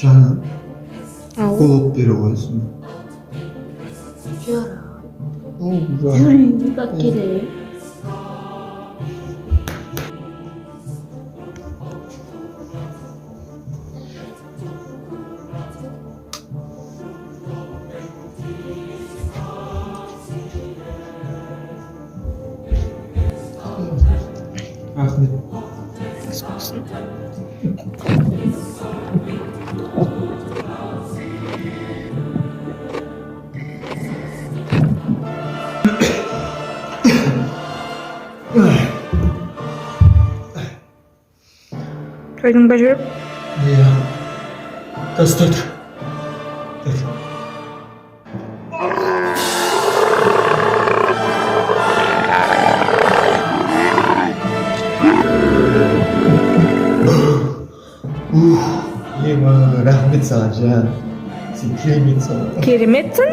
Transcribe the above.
Şahane. Au. Kolup bir olsun. Jura. Oh, güzel. Yuri, bak geri. Rahmet. Koydum başarıp. Ja. Das tut. Das. Yema rahmet saja. Si kerimet sana. Kerimettin.